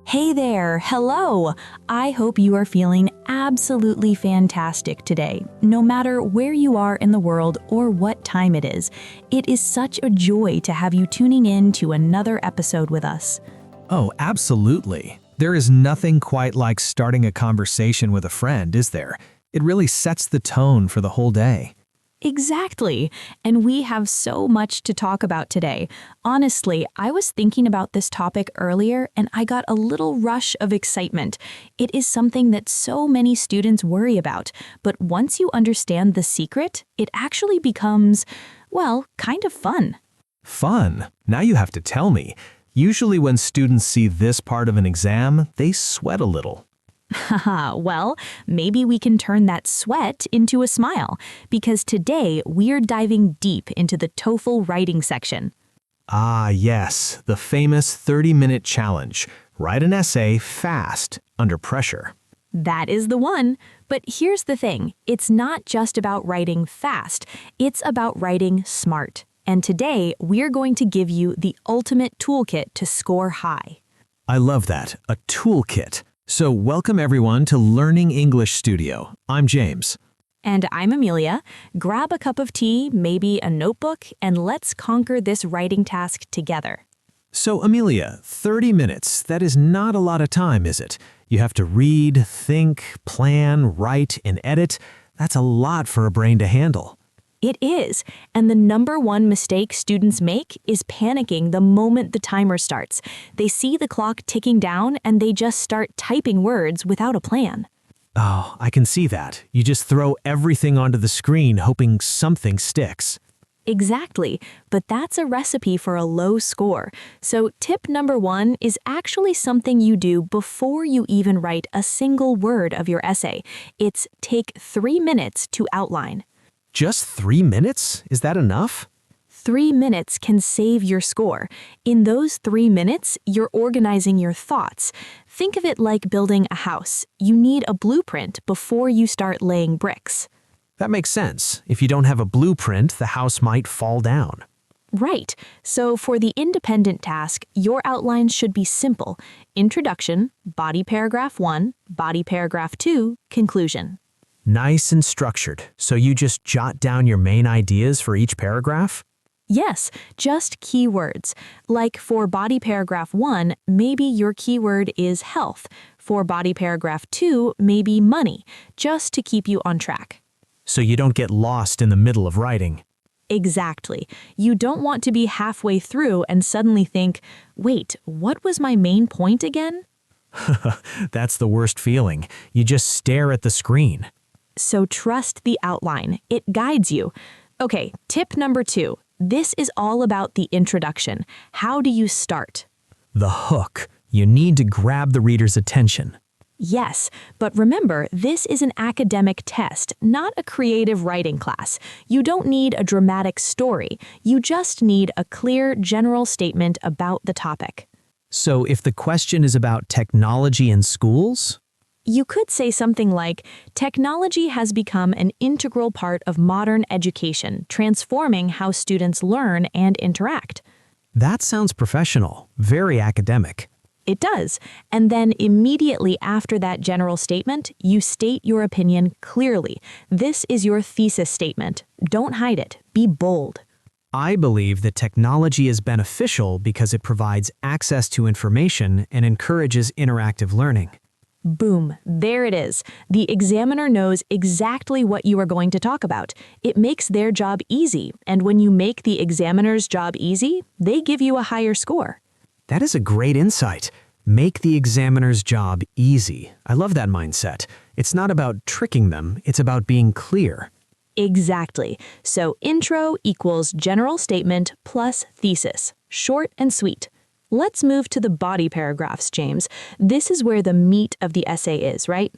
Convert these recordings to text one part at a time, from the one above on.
Hey there, hello! I hope you are feeling absolutely fantastic today, no matter where you are in the world or what time it is. It is such a joy to have you tuning in to another episode with us. Oh, absolutely. There is nothing quite like starting a conversation with a friend, is there? It really sets the tone for the whole day. Exactly, and we have so much to talk about today. Honestly, I was thinking about this topic earlier and I got a little rush of excitement. It is something that so many students worry about, but once you understand the secret, it actually becomes, well, kind of fun. Fun? Now you have to tell me. Usually when students see this part of an exam, they sweat a little. Haha, well, maybe we can turn that sweat into a smile, because today we're diving deep into the TOEFL writing section. Ah, yes, the famous 30-minute challenge. Write an essay fast, under pressure. That is the one. But here's the thing, it's not just about writing fast, it's about writing smart. And today we're going to give you the ultimate toolkit to score high. I love that, a toolkit. So welcome everyone to Learning English Studio. I'm James. And I'm Amelia. Grab a cup of tea, maybe a notebook, and let's conquer this writing task together. So Amelia, 30 minutes, that is not a lot of time, is it? You have to read, think, plan, write, and edit. That's a lot for a brain to handle. It is, and the number one mistake students make is panicking the moment the timer starts. They see the clock ticking down and they just start typing words without a plan. Oh, I can see that. You just throw everything onto the screen hoping something sticks. Exactly, but that's a recipe for a low score. So tip number one is actually something you do before you even write a single word of your essay. It's take 3 minutes to outline. Just 3 minutes? Is that enough? 3 minutes can save your score. In those 3 minutes, you're organizing your thoughts. Think of it like building a house. You need a blueprint before you start laying bricks. That makes sense. If you don't have a blueprint, the house might fall down. Right. So for the independent task, your outline should be simple. Introduction, body paragraph 1, body paragraph 2, conclusion. Nice and structured. So you just jot down your main ideas for each paragraph? Yes, just keywords. Like for body paragraph 1, maybe your keyword is health. For body paragraph 2, maybe money, just to keep you on track. So you don't get lost in the middle of writing. Exactly. You don't want to be halfway through and suddenly think, wait, what was my main point again? That's the worst feeling. You just stare at the screen. So trust the outline. It guides you. Okay, tip number 2. This is all about the introduction. How do you start? The hook. You need to grab the reader's attention. Yes, but remember, this is an academic test, not a creative writing class. You don't need a dramatic story. You just need a clear, general statement about the topic. So if the question is about technology in schools? You could say something like, technology has become an integral part of modern education, transforming how students learn and interact. That sounds professional, very academic. It does. And then immediately after that general statement, you state your opinion clearly. This is your thesis statement. Don't hide it. Be bold. I believe that technology is beneficial because it provides access to information and encourages interactive learning. Boom, there it is. The examiner knows exactly what you are going to talk about. It makes their job easy, and when you make the examiner's job easy, they give you a higher score. That is a great insight. Make the examiner's job easy. I love that mindset. It's not about tricking them, it's about being clear. Exactly. So intro equals general statement plus thesis. Short and sweet. Let's move to the body paragraphs, James. This is where the meat of the essay is, right?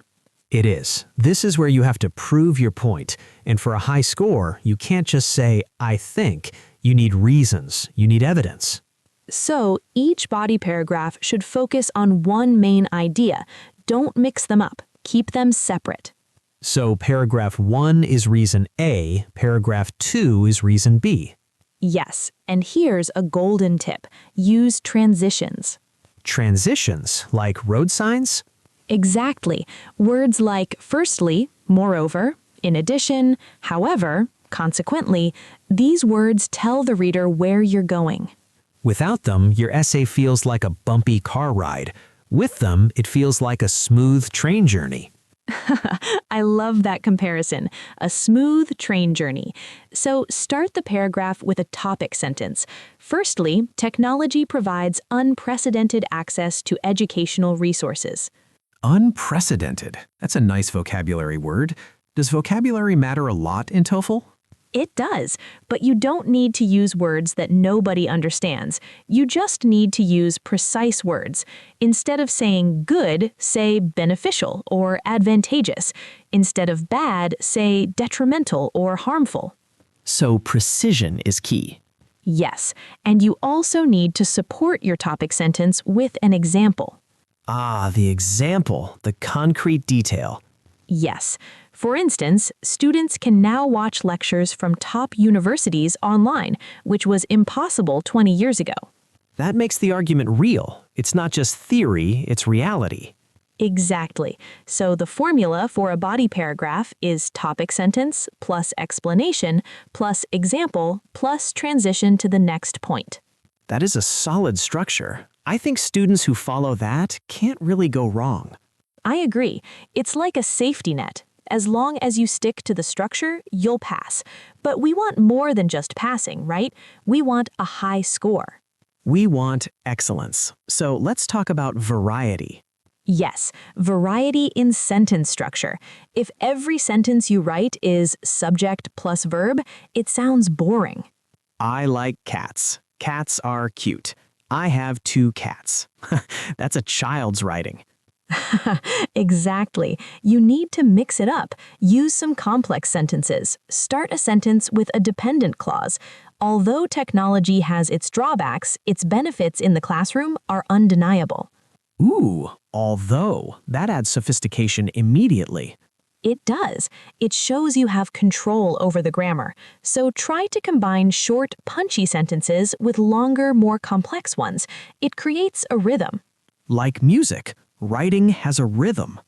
It is. This is where you have to prove your point. And for a high score, you can't just say, I think. You need reasons. You need evidence. So each body paragraph should focus on one main idea. Don't mix them up. Keep them separate. So paragraph 1 is reason A, paragraph 2 is reason B. Yes, and here's a golden tip. Use transitions. Transitions, like road signs? Exactly. Words like firstly, moreover, in addition, however, consequently, these words tell the reader where you're going. Without them, your essay feels like a bumpy car ride. With them, it feels like a smooth train journey. I love that comparison, a smooth train journey. So start the paragraph with a topic sentence. Firstly, technology provides unprecedented access to educational resources. Unprecedented. That's a nice vocabulary word. Does vocabulary matter a lot in TOEFL? It does, but you don't need to use words that nobody understands. You just need to use precise words. Instead of saying good, say beneficial or advantageous. Instead of bad, say detrimental or harmful. So precision is key. Yes, and you also need to support your topic sentence with an example. Ah, the example, the concrete detail. Yes. For instance, students can now watch lectures from top universities online, which was impossible 20 years ago. That makes the argument real. It's not just theory, it's reality. Exactly. So the formula for a body paragraph is topic sentence plus explanation plus example plus transition to the next point. That is a solid structure. I think students who follow that can't really go wrong. I agree. It's like a safety net. As long as you stick to the structure, you'll pass. But we want more than just passing, right? We want a high score. We want excellence. So let's talk about variety. Yes, variety in sentence structure. If every sentence you write is subject plus verb, it sounds boring. I like cats. Cats are cute. I have 2 cats. That's a child's writing. Exactly. You need to mix it up. Use some complex sentences. Start a sentence with a dependent clause. Although technology has its drawbacks, its benefits in the classroom are undeniable. Ooh, although, that adds sophistication immediately. It does. It shows you have control over the grammar. So try to combine short, punchy sentences with longer, more complex ones. It creates a rhythm. Like music, writing has a rhythm.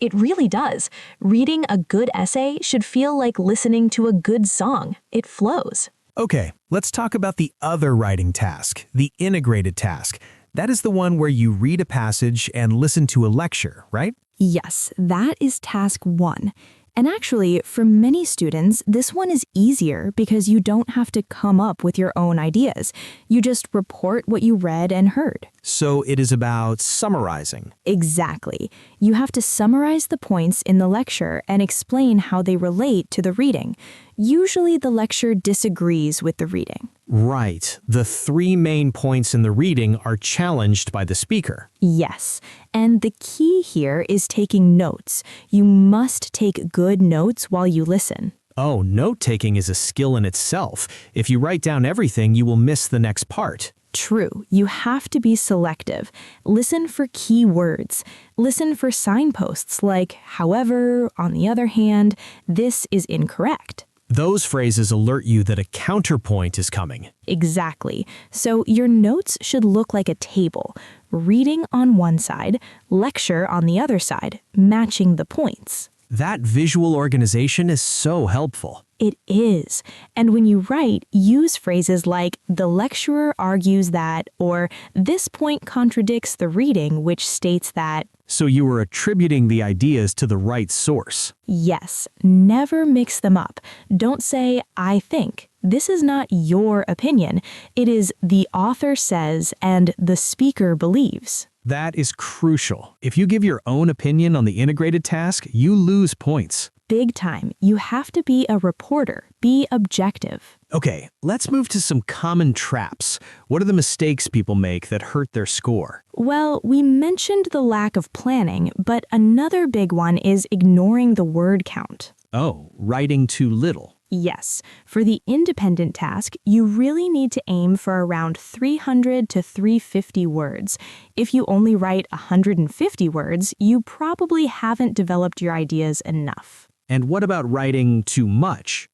It really does. Reading a good essay should feel like listening to a good song. It flows. Okay, let's talk about the other writing task, the integrated task. That is the one where you read a passage and listen to a lecture, right? Yes, that is task 1. And actually, for many students, this one is easier because you don't have to come up with your own ideas. You just report what you read and heard. So it is about summarizing. Exactly. You have to summarize the points in the lecture and explain how they relate to the reading. Usually the lecture disagrees with the reading. Right. The 3 main points in the reading are challenged by the speaker. Yes, and the key here is taking notes. You must take good notes while you listen. Oh, note-taking is a skill in itself. If you write down everything, you will miss the next part. True, you have to be selective. Listen for key words. Listen for signposts like, however, on the other hand, this is incorrect. Those phrases alert you that a counterpoint is coming. Exactly. So your notes should look like a table. Reading on one side, lecture on the other side, matching the points. That visual organization is so helpful. It is. And when you write, use phrases like, the lecturer argues that, or this point contradicts the reading which states that. So you are attributing the ideas to the right source. Yes, never mix them up. Don't say, I think. This is not your opinion. It is the author says and the speaker believes. That is crucial. If you give your own opinion on the integrated task, you lose points. Big time. You have to be a reporter. Be objective. Okay, let's move to some common traps. What are the mistakes people make that hurt their score? Well, we mentioned the lack of planning, but another big one is ignoring the word count. Oh, writing too little. Yes, for the independent task, you really need to aim for around 300 to 350 words. If you only write 150 words, you probably haven't developed your ideas enough. And what about writing too much?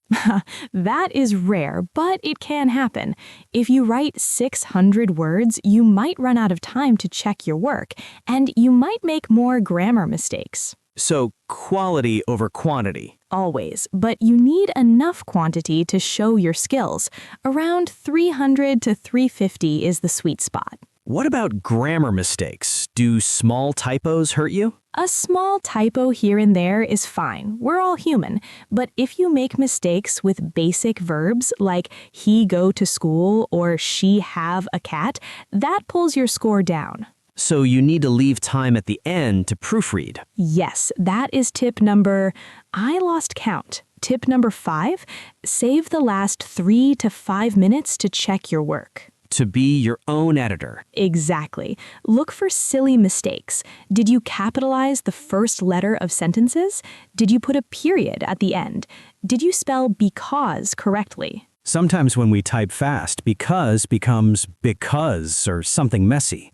That is rare, but it can happen. If you write 600 words, you might run out of time to check your work, and you might make more grammar mistakes. So quality over quantity. Always, but you need enough quantity to show your skills. Around 300 to 350 is the sweet spot. What about grammar mistakes? Do small typos hurt you? A small typo here and there is fine. We're all human. But if you make mistakes with basic verbs like he go to school or she have a cat, that pulls your score down. So you need to leave time at the end to proofread. Yes, that is tip number, I lost count. Tip number 5, save the last 3 to 5 minutes to check your work. To be your own editor. Exactly. Look for silly mistakes. Did you capitalize the first letter of sentences? Did you put a period at the end? Did you spell because correctly? Sometimes when we type fast, because becomes because or something messy.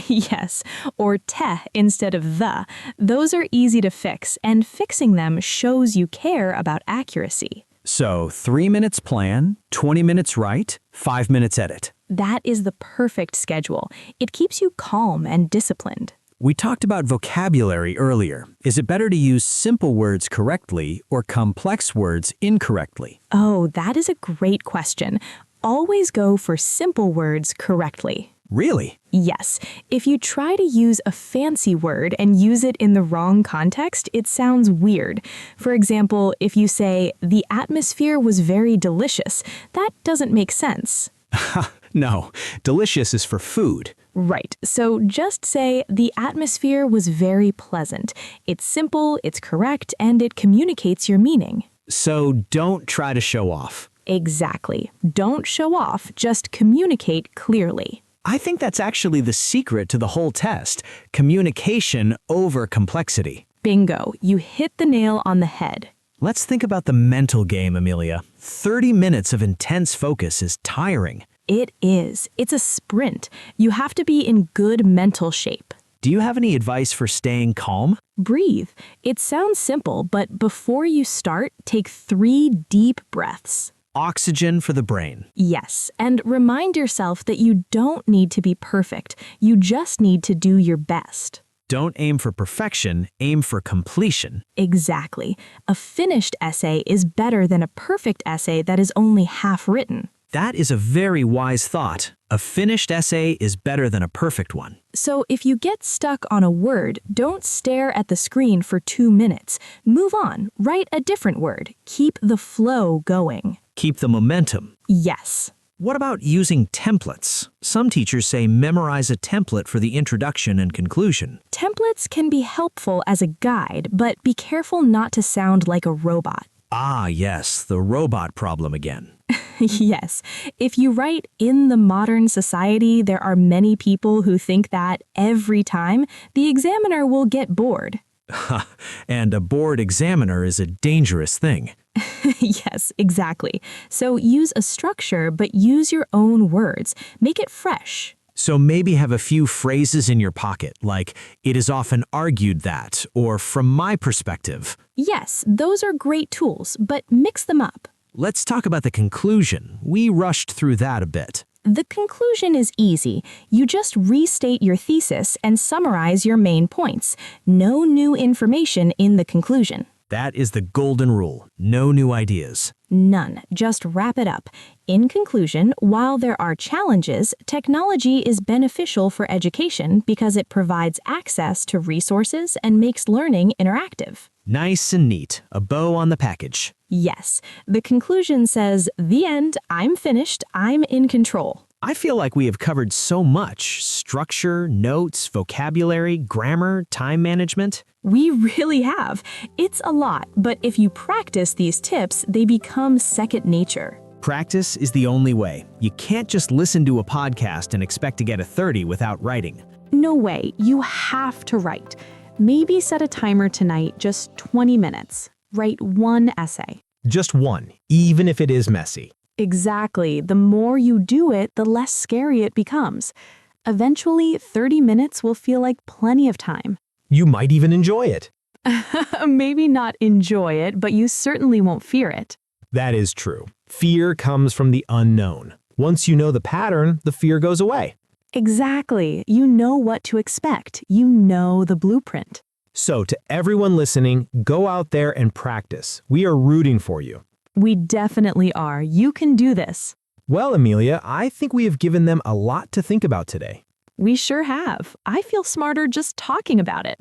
Yes, or te instead of the. Those are easy to fix, and fixing them shows you care about accuracy. So 3 minutes plan, 20 minutes write, 5 minutes edit. That is the perfect schedule. It keeps you calm and disciplined. We talked about vocabulary earlier. Is it better to use simple words correctly or complex words incorrectly? Oh, that is a great question. Always go for simple words correctly. Really? Yes. If you try to use a fancy word and use it in the wrong context, it sounds weird. For example, if you say, the atmosphere was very delicious, that doesn't make sense. No, delicious is for food. Right. So just say, the atmosphere was very pleasant. It's simple, it's correct, and it communicates your meaning. So don't try to show off. Exactly. Don't show off, just communicate clearly. I think that's actually the secret to the whole test. Communication over complexity. Bingo. You hit the nail on the head. Let's think about the mental game, Amelia. 30 minutes of intense focus is tiring. It is. It's a sprint. You have to be in good mental shape. Do you have any advice for staying calm? Breathe. It sounds simple, but before you start, take 3 deep breaths. Oxygen for the brain. Yes, and remind yourself that you don't need to be perfect. You just need to do your best. Don't aim for perfection, aim for completion. Exactly. A finished essay is better than a perfect essay that is only half written. That is a very wise thought. A finished essay is better than a perfect one. So if you get stuck on a word, don't stare at the screen for 2 minutes. Move on. Write a different word. Keep the flow going. Keep the momentum. Yes. What about using templates? Some teachers say memorize a template for the introduction and conclusion. Templates can be helpful as a guide, but be careful not to sound like a robot. Ah, yes, the robot problem again. Yes. If you write in the modern society, there are many people who think that every time the examiner will get bored. And a bored examiner is a dangerous thing. Yes, exactly. So use a structure, but use your own words. Make it fresh. So maybe have a few phrases in your pocket, like, it is often argued that, or from my perspective. Yes, those are great tools, but mix them up. Let's talk about the conclusion. We rushed through that a bit. The conclusion is easy. You just restate your thesis and summarize your main points. No new information in the conclusion. That is the golden rule. No new ideas. None. Just wrap it up. In conclusion, while there are challenges, technology is beneficial for education because it provides access to resources and makes learning interactive. Nice and neat. A bow on the package. Yes. The conclusion says, the end, I'm finished, I'm in control. I feel like we have covered so much. Structure, notes, vocabulary, grammar, time management. We really have. It's a lot, but if you practice these tips, they become second nature. Practice is the only way. You can't just listen to a podcast and expect to get a 30 without writing. No way. You have to write. Maybe set a timer tonight, just 20 minutes. Write 1 essay. Just one, even if it is messy. Exactly. The more you do it, the less scary it becomes. Eventually, 30 minutes will feel like plenty of time. You might even enjoy it. Maybe not enjoy it, but you certainly won't fear it. That is true. Fear comes from the unknown. Once you know the pattern, the fear goes away. Exactly. You know what to expect. You know the blueprint. So to everyone listening, go out there and practice. We are rooting for you. We definitely are. You can do this. Well, Amelia, I think we have given them a lot to think about today. We sure have. I feel smarter just talking about it.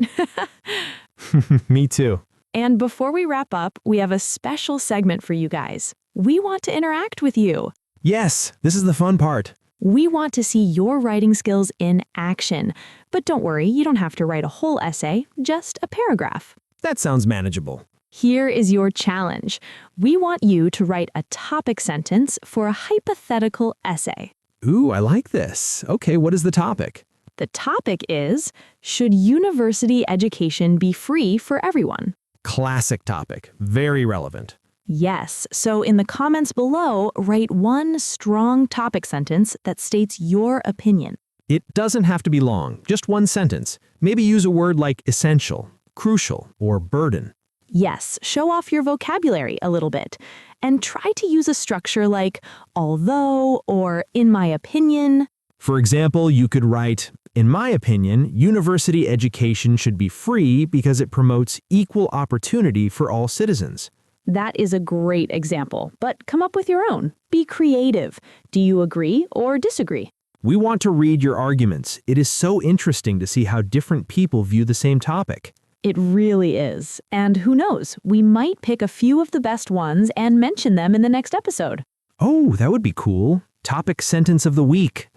Me too. And before we wrap up, we have a special segment for you guys. We want to interact with you. Yes, this is the fun part. We want to see your writing skills in action. But don't worry, you don't have to write a whole essay, just a paragraph. That sounds manageable. Here is your challenge. We want you to write a topic sentence for a hypothetical essay. Ooh, I like this. Okay, what is the topic? The topic is, should university education be free for everyone? Classic topic. Very relevant. Yes, so in the comments below, write one strong topic sentence that states your opinion. It doesn't have to be long, just one sentence. Maybe use a word like essential, crucial, or burden. Yes, show off your vocabulary a little bit. And try to use a structure like although or in my opinion. For example, you could write, in my opinion, university education should be free because it promotes equal opportunity for all citizens. That is a great example, but come up with your own. Be creative. Do you agree or disagree? We want to read your arguments. It is so interesting to see how different people view the same topic. It really is. And who knows, we might pick a few of the best ones and mention them in the next episode. Oh, that would be cool. Topic sentence of the week.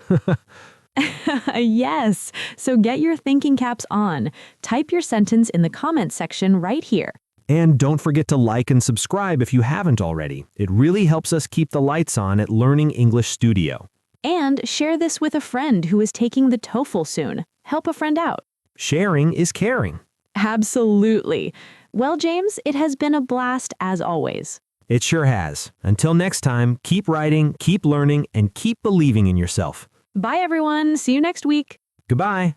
Yes, so get your thinking caps on. Type your sentence in the comments section right here. And don't forget to like and subscribe if you haven't already. It really helps us keep the lights on at Learning English Studio. And share this with a friend who is taking the TOEFL soon. Help a friend out. Sharing is caring. Absolutely. Well, James, it has been a blast as always. It sure has. Until next time, keep writing, keep learning, and keep believing in yourself. Bye, everyone. See you next week. Goodbye.